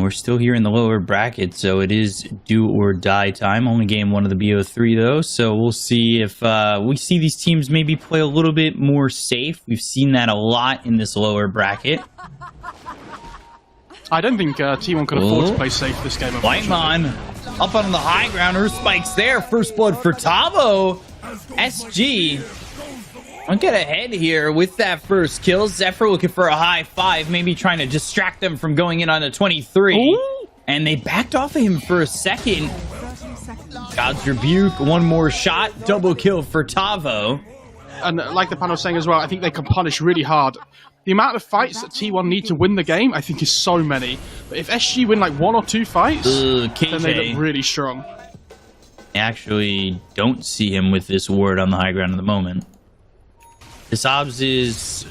We're still here in the lower bracket, so it is do or die time. Only game 1 of the BO3, though, so we'll see if we see these teams maybe play a little bit more safe. We've seen that a lot in this lower bracket. I don't think T1 can afford to play safe this game. Whitemon up on the high ground. Her spikes there. First blood for Tavo. SG don't get ahead here with that first kill. Zephyr looking for a high 5, maybe trying to distract them from going in on a 23. Ooh. And they backed off of him for a second. God's Rebuke, one more shot. Double kill for Tavo. And like the panel was saying as well, I think they can punish really hard. The amount of fights that T1 need to win the game, I think, is so many. But if SG win like 1 or 2 fights, then they look really strong. I actually don't see him with this ward on the high ground at the moment. This Obs is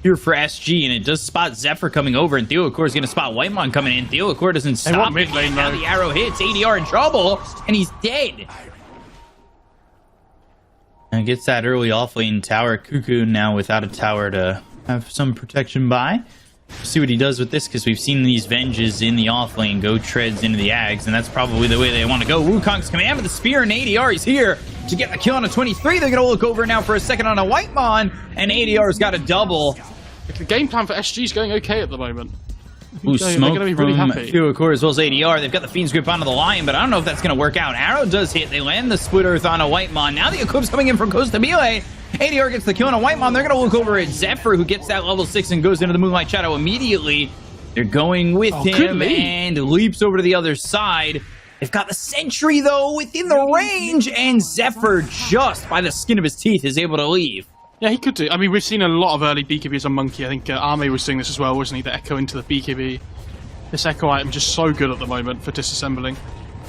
here for SG, and it does spot Zephyr coming over, and Theocore is going to spot Whitemon coming in. Theocore doesn't stop. Mid lane, now the arrow hits. ADR in trouble, and he's dead. And gets that early offlane tower. Cuckoo now without a tower to have some protection by. We'll see what he does with this, because we've seen these Venges in the offlane go treads into the Ags, and that's probably the way they want to go. Wukong's command with the spear, and ADR is here to get the kill on a 23. They're going to look over now for a second on a Whitemon, and ADR's got a double. The game plan for SG is going okay at the moment. Ooh, smoke from Theocore as well as ADR. They've got the Fiend's Grip onto the Lion, but I don't know if that's going to work out. Arrow does hit. They land the Split Earth on a Whitemon. Now the Eclipse coming in from Costa Mile. ADR gets the kill on a Whitemon. They're going to look over at Zephyr, who gets that level 6 and goes into the Moonlight Shadow immediately. They're going with him and leaps over to the other side. They've got the Sentry, though, within the range, and Zephyr, just by the skin of his teeth, is able to leave. Yeah, he could do. I mean, we've seen a lot of early BKBs on Monkey. I think Arme was doing this as well, wasn't he? The Echo into the BKB. This Echo item just so good at the moment for disassembling.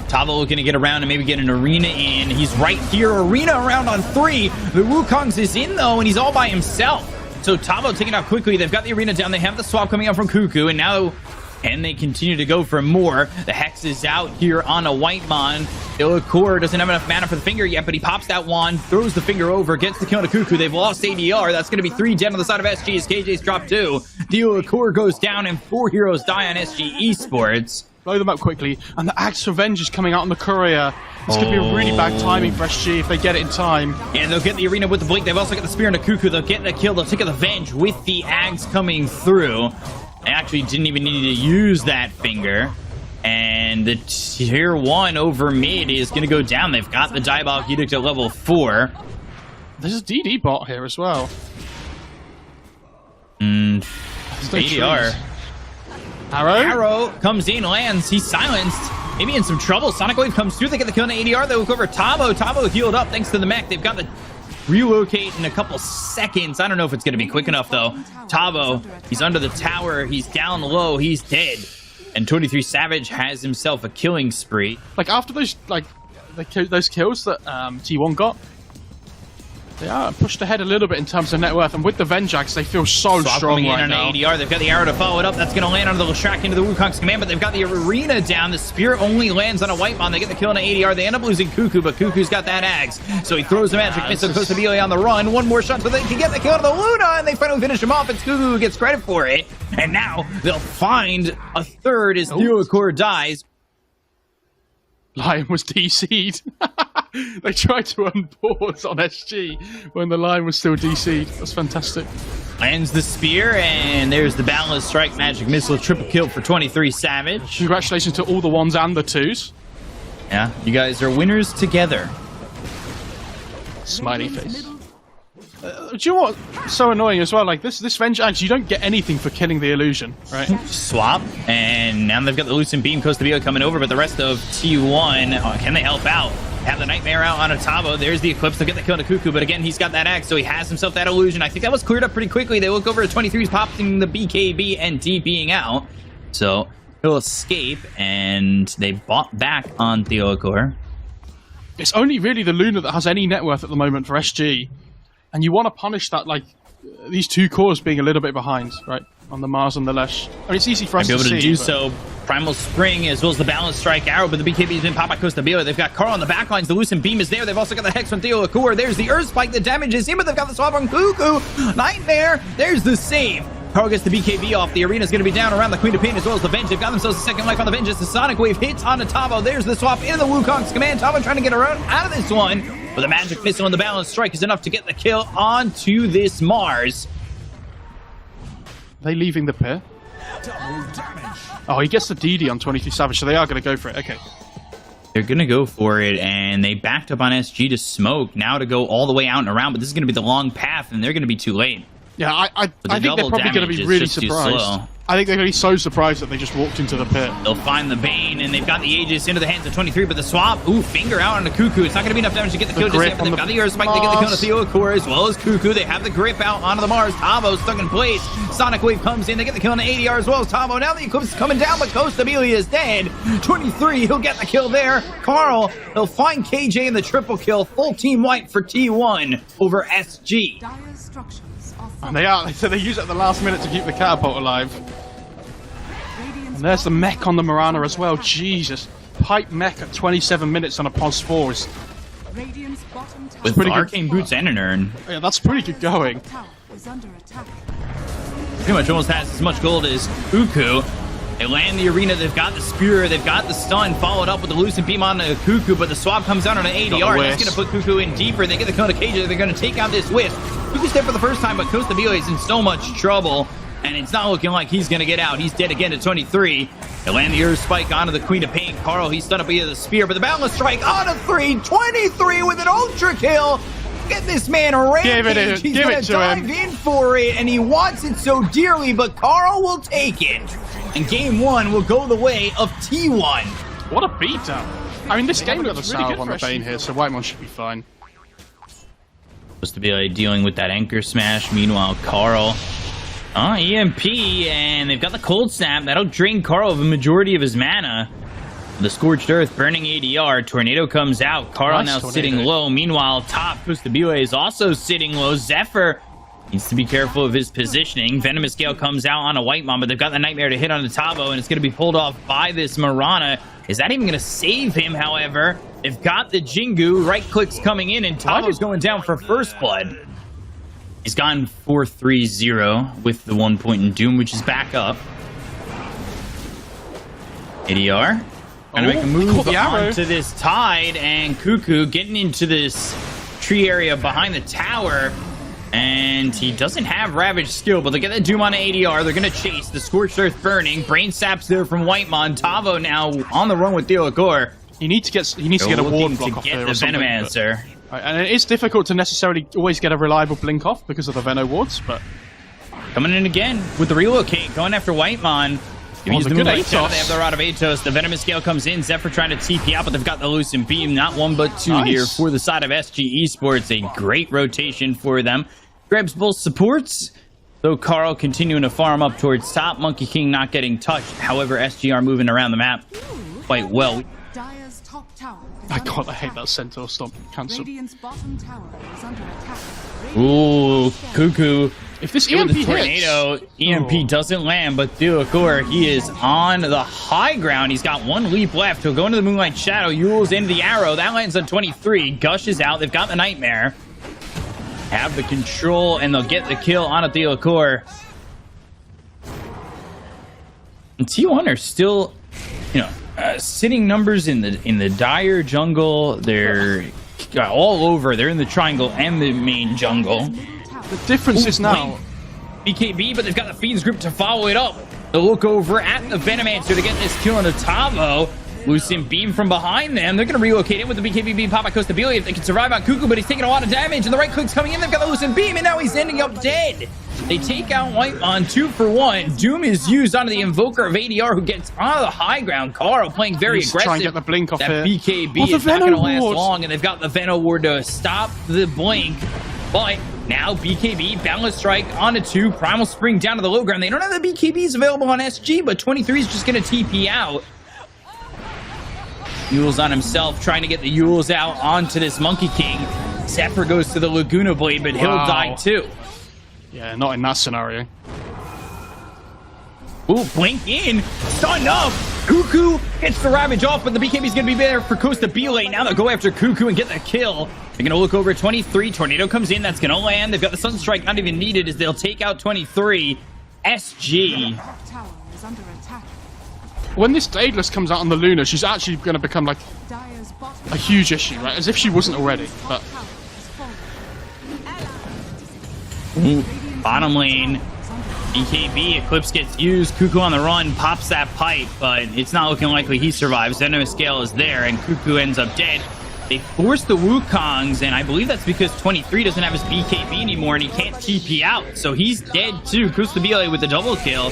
Tavo looking to get around and maybe get an Arena in. He's right here. Arena around on 3. The Wukong's is in, though, and he's all by himself. So Tavo taking out quickly. They've got the Arena down. They have the swap coming out from Cuckoo, and now can they continue to go for more? The Hex is out here on a Whitemon. Theocore doesn't have enough mana for the finger yet, but he pops that wand, throws the finger over, gets the kill on a Cuckoo. They've lost ADR. That's going to be 3 dead on the side of SG as KJ's dropped 2. Theocore goes down, and 4 heroes die on SG Esports. Blow them up quickly, and the Axe Revenge is coming out on the Courier. This could be a really bad timing for SG if they get it in time. And they'll get the Arena with the Blink. They've also got the Spear and the Cuckoo. They'll get the kill. They'll take the Venge with the Ags coming through. They actually didn't even need to use that finger. And the tier 1 over mid is going to go down. They've got the Diabolic Edict at level 4. There's a DD bot here as well. ADR. Arrow comes in, lands. He's silenced. Maybe in some trouble. Sonic Wave comes through. They get the kill on ADR. They look over Tavo. Tavo healed up thanks to the mech. They've got the relocate in a couple seconds. I don't know if it's going to be quick enough, though. Tavo, he's under the tower. He's down low. He's dead. And 23 Savage has himself a killing spree. Like, after those, those kills that T1 got, they are pushed ahead a little bit in terms of net worth, and with the Venjax, they feel so strong right now. ADR, they've got the arrow to follow it up. That's going to land on the Leshrac into the Wukong's command, but they've got the Arena down. The Spear only lands on a Whitemon. They get the kill on ADR. They end up losing Cuckoo, but Cuckoo's got that Ags. So he throws the Magic Missile. Costa Mile on the run. One more shot so they can get the kill on the Luna, and they finally finish him off. It's Cuckoo who gets credit for it. And now they'll find a third as Theocore dies. Lion was DC'd. They tried to unpause on SG when the Lion was still DC'd. That's fantastic. Lands the Spear, and there's the Boundless Strike Magic Missile. Triple kill for 23 Savage. Congratulations to all the 1s and the 2s. Yeah, you guys are winners together. Smiley face. Do you know what's so annoying as well? Like this Vengeance, you don't get anything for killing the illusion, right? Swap, and now they've got the Lucent Beam Costa Mile coming over, but the rest of T1, can they help out? Have the Nightmare out on a Tavo. There's the Eclipse. They'll get the kill on a Cuckoo, but again, he's got that axe, so he has himself that illusion. I think that was cleared up pretty quickly. They look over at 23's popping the BKB and DPing out, so he'll escape, and they bought back on Theocore. It's only really the Luna that has any net worth at the moment for SG. And you want to punish that, like, these 2 cores being a little bit behind, right? On the Mars and the Lesh. I mean, it's easy for us to see. Be able to do so. Primal Spring as well as the Balanced Strike Arrow, but the BKB's been popped by Costa Mile. They've got Carl on the backlines. The Lucent Beam is there. They've also got the Hex from Theocore. There's the Earth Spike that damages him, but they've got the swap on Cuckoo. Nightmare. There's the save. Carl gets the BKB off. The arena's going to be down around the Queen of Pain as well as the Venge. They've got themselves a second life on the Venge. The Sonic Wave hits onto Tavo. There's the swap into the Wukong's command. Tavo trying to get around out of this one. But the magic missile and the balance strike is enough to get the kill onto this Mars. Are they leaving the pit? Oh, he gets the DD on 23 Savage, so they are going to go for it. Okay. They're going to go for it, and they backed up on SG to smoke, now to go all the way out and around, but this is going to be the long path, and they're going to be too late. Yeah, I think they're probably going to be really surprised. I think they're going to be so surprised that they just walked into the pit. They'll find the Bane, and they've got the Aegis into the hands of 23, but the swap, finger out on the Cuckoo. It's not going to be enough damage to get the kill just yet, but they've got the Earth Spike to get the kill on the Theocore as well as Cuckoo. They have the grip out onto the Mars. Tavo stuck in place. Sonic Wave comes in. They get the kill on the ADR as well as Tavo. Now the Eclipse is coming down, but Costa Amelia is dead. 23, he'll get the kill there. Carl, they'll find KJ in the triple kill. Full team white for T1 over SG. And they use it at the last minute to keep the catapult alive. And there's the mech on the Mirana as well. Jesus. Pipe mech at 27 minutes on a POS 4 is... With pretty Arcane Boots and an Urn. Yeah, that's pretty good going. Pretty much almost has as much gold as Cuckoo. They land the arena, they've got the Spear, they've got the stun, followed up with the Lucent Beam on the Cuckoo, but the swap comes out on an ADR. That's going to put Cuckoo in deeper. They get the Kona KJ, they're going to take out this Wisp. Cuckoo's dead for the first time, but Costa Amelia is in so much trouble. And it's not looking like he's going to get out. He's dead again at 23. They land the Earth Spike onto the Queen of Pain. Carl, he's stunned up via the Spear, but the Boundless Strike on a 3. 23 with an Ultra Kill. Get this man a rampage. He's going to dive in for it, and he wants it so dearly, but Carl will take it. And game 1 will go the way of T1. What a beatdown. I mean, this game got the salve on the Bane here, so Whitemon should be fine. Supposed to be like dealing with that Anchor Smash. Meanwhile, Carl... EMP, and they've got the Cold Snap. That'll drain Carl of a majority of his mana. The Scorched Earth, burning ADR. Tornado comes out. Carl now sitting low. Meanwhile, top, Kustabile is also sitting low. Zephyr needs to be careful of his positioning. Venomous Gale comes out on a Whitemon, but they've got the Nightmare to hit on the Tavo, and it's going to be pulled off by this Mirana. Is that even going to save him, however? They've got the Jingu. Right clicks coming in, and Tavo's going down for first blood. He's gone 4-3-0 with the 1 point in Doom, which is back up. ADR. Gonna make a move onto this Tide, and Cuckoo getting into this tree area behind the tower. And he doesn't have Ravage skill, but they get the Doom on ADR. They're gonna chase the Scorched Earth burning. Brain Saps there from Whitemon. Tavo now on the run with Theocore. He needs to get a ward block off there or something. Venomancer. And it is difficult to necessarily always get a reliable blink off because of the Veno wards, but... Coming in again with the relocate, going after Whitemon. They have the Rod of Atos. The Venomous Scale comes in. Zephyr trying to TP out, but they've got the Lucent Beam. Not 1, but 2 here for the side of SG Esports. A great rotation for them. Grabs both supports. So Carl continuing to farm up towards top. Monkey King not getting touched. However, SG are moving around the map quite well. I hate that Centaur Stomp. Cancel. Ooh, Cuckoo. If this EMP hits... Tornado, EMP doesn't land, but Theocore, he is on the high ground. He's got 1 leap left. He'll go into the Moonlight Shadow. Yule's into the arrow. That lands on 23. Gush is out. They've got the Nightmare. Have the control, and they'll get the kill on a Theocore. And T1 are still, sitting numbers in the dire jungle. They're all over. They're in the triangle and the main jungle. The difference is now... BKB, but they've got the Fiend's Grip to follow it up. They'll look over at the Venomancer to get this kill on the Tavo. Lucent Beam from behind them. They're going to relocate in with the BKB beam pop by Costa Amelia if they can survive on Cuckoo, but he's taking a lot of damage, and the right click's coming in. They've got the Lucent Beam, and now he's ending up dead. They take out Whitemon 2 for 1. Doom is used onto the Invoker of ADR, who gets on the high ground. Carl playing very aggressive. Trying to get the blink off that here. BKB is not going to last long, and they've got the Veno Ward to stop the blink. But now BKB, Boundless Strike onto 2, Primal Spring down to the low ground. They don't have the BKBs available on SG, but 23 is just going to TP out. Yule's on himself, trying to get the Yules out onto this Monkey King. Zephyr goes to the Laguna Blade, but he'll die too. Yeah, not in that scenario. Ooh, blink in, stun up. Cuckoo gets the Ravage off, but the BKB's going to be there for Costa Amelia. Now they'll go after Cuckoo and get the kill. They're going to look over 23. Tornado comes in. That's going to land. They've got the Sunstrike not even needed as they'll take out 23. SG. When this Daedalus comes out on the Luna, she's actually going to become like a huge issue, right? As if she wasn't already. But Bottom lane, BKB, Eclipse gets used, Cuckoo on the run, pops that pipe, but it's not looking likely he survives. Venomous Scale is there, and Cuckoo ends up dead. They force the Wukongs, and I believe that's because 23 doesn't have his BKB anymore, and he can't TP out, so he's dead too. Kustabile with the double kill.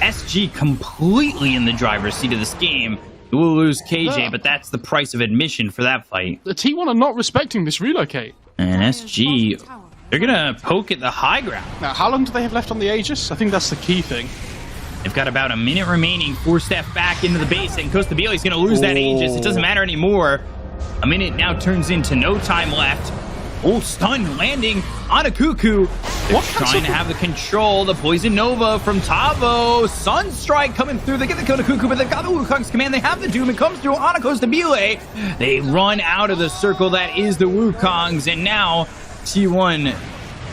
SG completely in the driver's seat of this game. We'll lose KJ, but that's the price of admission for that fight. The T1 are not respecting this relocate. And SG, they're gonna poke at the high ground. Now, how long do they have left on the Aegis? I think that's the key thing. They've got about a minute remaining. 4-step back into the base, and Costabile's gonna lose that Aegis. It doesn't matter anymore. A minute now turns into no time left. Oh, stun landing on a Cuckoo. They're trying to have the control. The Poison Nova from Tavo. Sunstrike coming through. They get the kill to Cuckoo, but they've got the Wukong's command. They have the Doom. It comes through on a Costabile. They run out of the circle that is the Wukong's, and now T1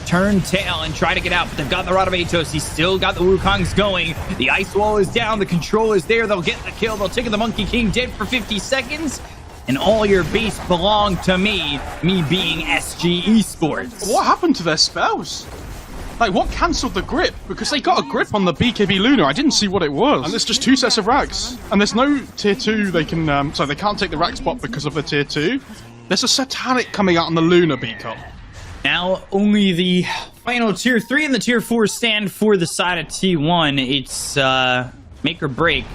turn tail and try to get out, but they've got the Rod of Atos. He's still got the Wukong's going. The Ice Wall is down. The control is there. They'll get the kill. They'll take the Monkey King dead for 50 seconds. And all your base belong to me being SG Esports. What happened to their spells? Like, what cancelled the grip? Because they got a grip on the BKB Luna. I didn't see what it was. And there's just 2 sets of racks. And there's no tier 2 they can... so they can't take the rack spot because of the tier 2. There's a Satanic coming out on the Luna beacon. Now, only the final tier 3 and the tier 4 stand for the side of T1. It's make or break.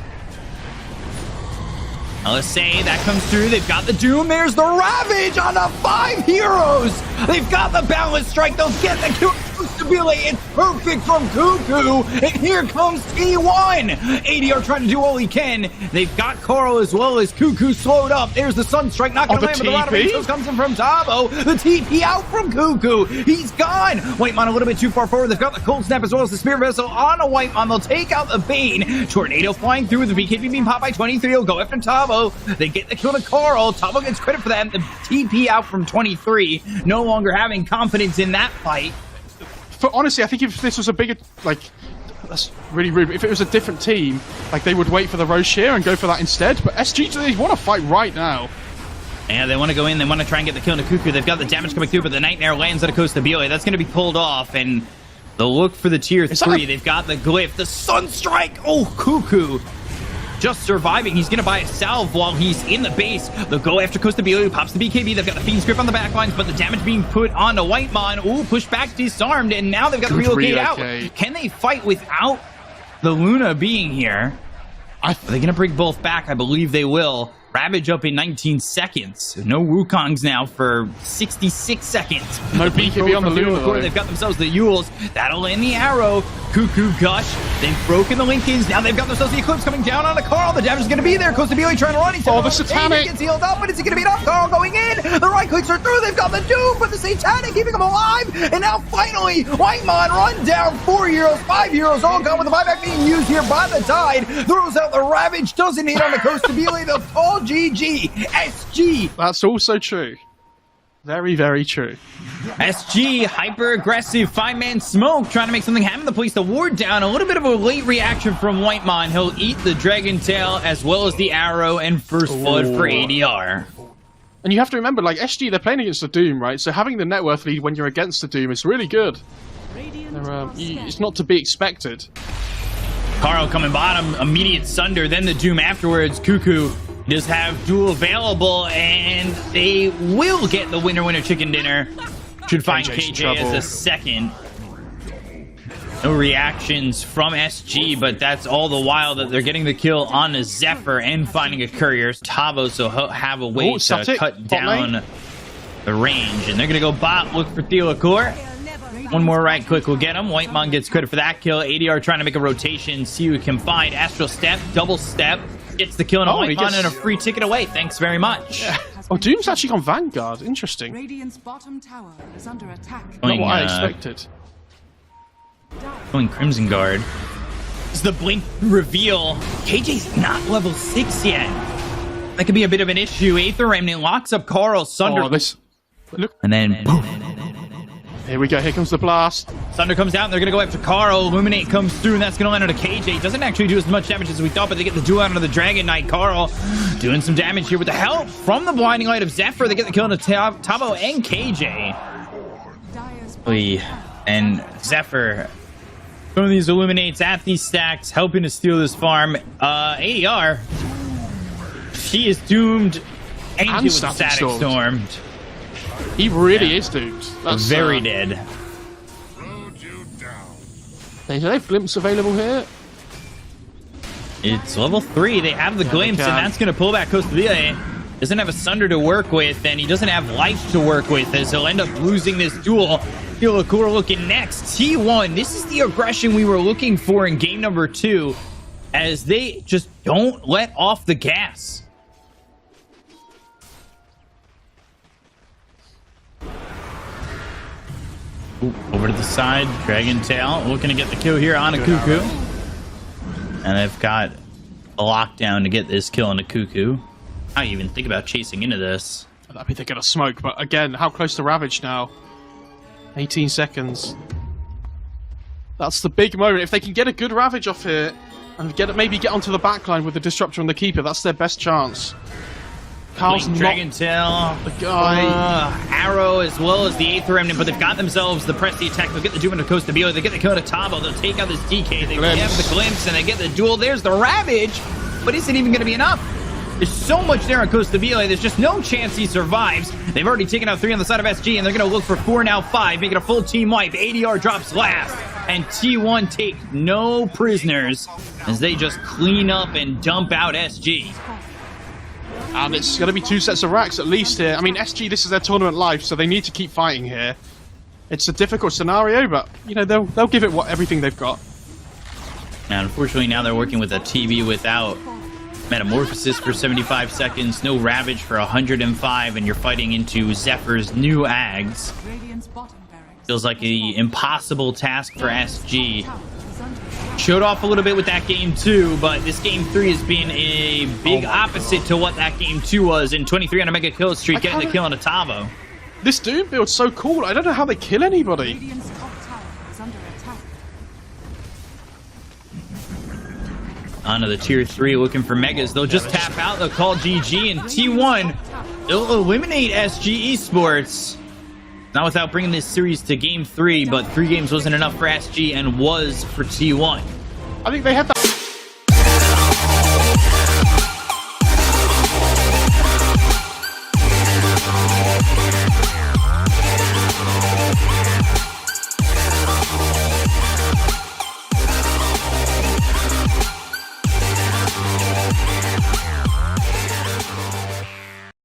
LSA, that comes through. They've got the Doom. There's the Ravage on the 5 heroes. They've got the Balance Strike. They'll get the kill. Stabile. It's perfect from Cuckoo. And here comes T1. ADR trying to do all he can. They've got Carl as well as Cuckoo slowed up. There's the Sunstrike. Not going to land, but the Rod of Atos comes in from Tavo. The TP out from Cuckoo. He's gone. Whitemon a little bit too far forward. They've got the Cold Snap as well as the Spirit Vessel on a Whitemon. They'll take out the Bane. Tornado flying through. The BKB being popped by 23. He'll go after Tavo. They get the kill to Carl. Tavo gets credit for that. The TP out from 23. No longer having confidence in that fight. For honestly, I think if this was a bigger, like, that's really rude. But if it was a different team, like, they would wait for the Rocher and go for that instead. But SG, they want to fight right now. Yeah, they want to go in. They want to try and get the kill to Cuckoo. They've got the damage coming through, but the Nightmare lands on a Costabile. That's going to be pulled off, and they'll look for the tier 3. They've got the Glyph, the Sunstrike. Oh, Cuckoo. Just surviving. He's going to buy a salve while he's in the base. They'll go after Costabile, who pops the BKB. They've got the Fiend's Grip on the backlines, but the damage being put on to Whitemon. Ooh, push back, disarmed, and now they've got the relocate out. Can they fight without the Luna being here? Are they going to bring both back? I believe they will. Ravage up in 19 seconds. No Wukongs now for 66 seconds. No BKB on the Luna. They've got themselves the Yules. That'll land the arrow. Cuckoo Gush. They've broken the Lincolns. Now they've got themselves the Eclipse coming down on a Carl. The damage is going to be there. Costabile trying to run. Oh, the Satanic. He gets healed up, but is he going to beat up? Carl going in. The right clicks are through. They've got the Doom, but the Satanic keeping him alive. And now finally, Whitemon run down. 4 heroes, 5 heroes, all gone with the buyback being used here by the Tide. Throws out the Ravage. Doesn't hit on the Costabile. The full GG. SG. That's also true. Very, very true. SG, hyper-aggressive 5-man smoke, trying to make something happen to place the ward down. A little bit of a late reaction from Whitemon. He'll eat the Dragon Tail as well as the arrow and First Blood for ADR. And you have to remember, like, SG, they're playing against the Doom, right? So having the net worth lead when you're against the Doom is really good. It's not to be expected. Carl coming bottom, immediate Sunder, then the Doom afterwards. Cuckoo does have duel available, and they will get the winner chicken dinner. Should find KJ as a second. No reactions from SG, but that's all the while that they're getting the kill on a Zephyr and finding a courier. Tavo, so he'll have a way to cut down the range, and they're gonna go bot, look for Theocore. One more right click will get him. Whitemon gets credit for that kill. ADR trying to make a rotation, see who he can find. Astral Step, double step. Gets the kill on Whitemon and a free ticket away. Thanks very much. Yeah. Oh, Doom's actually gone Vanguard. Interesting. Radiant's bottom tower is under attack. Not what I expected. Going Crimson Guard. This is the blink reveal. KJ's not level 6 yet. That could be a bit of an issue. Aether Remnant locks up Carl. Sunder. Oh, this. Look. And then boom. Here we go. Here comes the blast. Thunder comes out, and they're going to go after Carl. Illuminate comes through, and that's going to land on a KJ. Doesn't actually do as much damage as we thought, but they get the duel out of the Dragon Knight. Carl doing some damage here with the help from the Blinding Light of Zephyr. They get the kill on Tavo and KJ. And Zephyr throwing these Illuminates at these stacks, helping to steal this farm. ADR, she is doomed. And with Static Stormed. He really is doomed. That's very dead. Do they have Glimpse available here? It's level 3. They have the Glimpse, and that's going to pull back Costa Rica. Doesn't have a Sunder to work with, and he doesn't have life to work with, as he'll end up losing this duel. Hilakura looking next. T1. This is the aggression we were looking for in game number 2, as they just don't let off the gas. Ooh, over to the side, Dragon Tail looking to get the kill here on a Cuckoo. And they've got a lockdown to get this kill on a Cuckoo. I don't even think about chasing into this. I'd be thinking of smoke, but again, how close to Ravage now? 18 seconds. That's the big moment. If they can get a good Ravage off here, and maybe get onto the backline with the Disruptor and the Keeper, that's their best chance. Carl's Dragon Tail, the guy. Arrow, as well as the Aether Remnant, but they've got themselves the press the attack. They'll get the Doom into Costa Bio. They get the kill to Tabo. They'll take out this DK. They have the Glimpse, and they get the duel. There's the Ravage, but is it even going to be enough? There's so much there on Costa Bio. There's just no chance he survives. They've already taken out 3 on the side of SG, and they're going to look for 4, now 5, make it a full team wipe. ADR drops last, and T1 take no prisoners as they just clean up and dump out SG. And it's going to be 2 sets of racks at least here. I mean, SG, this is their tournament life, so they need to keep fighting here. It's a difficult scenario, but, you know, they'll give it everything they've got. Now, unfortunately, now they're working with a TV without Metamorphosis for 75 seconds, no Ravage for 105, and you're fighting into Zephyr's new Ags. Feels like an impossible task for SG. Showed off a little bit with that game 2, but this game 3 has been a big opposite to what that game 2 was. In 23 on a mega kill streak, getting the kill on a Tavo. This Doom build's so cool. I don't know how they kill anybody. Onto the tier 3, looking for megas. They'll just tap out. They'll call GG, and T1, they'll eliminate SG Esports. Not without bringing this series to game 3, but 3 games wasn't enough for SG and was for T1. I think they have that.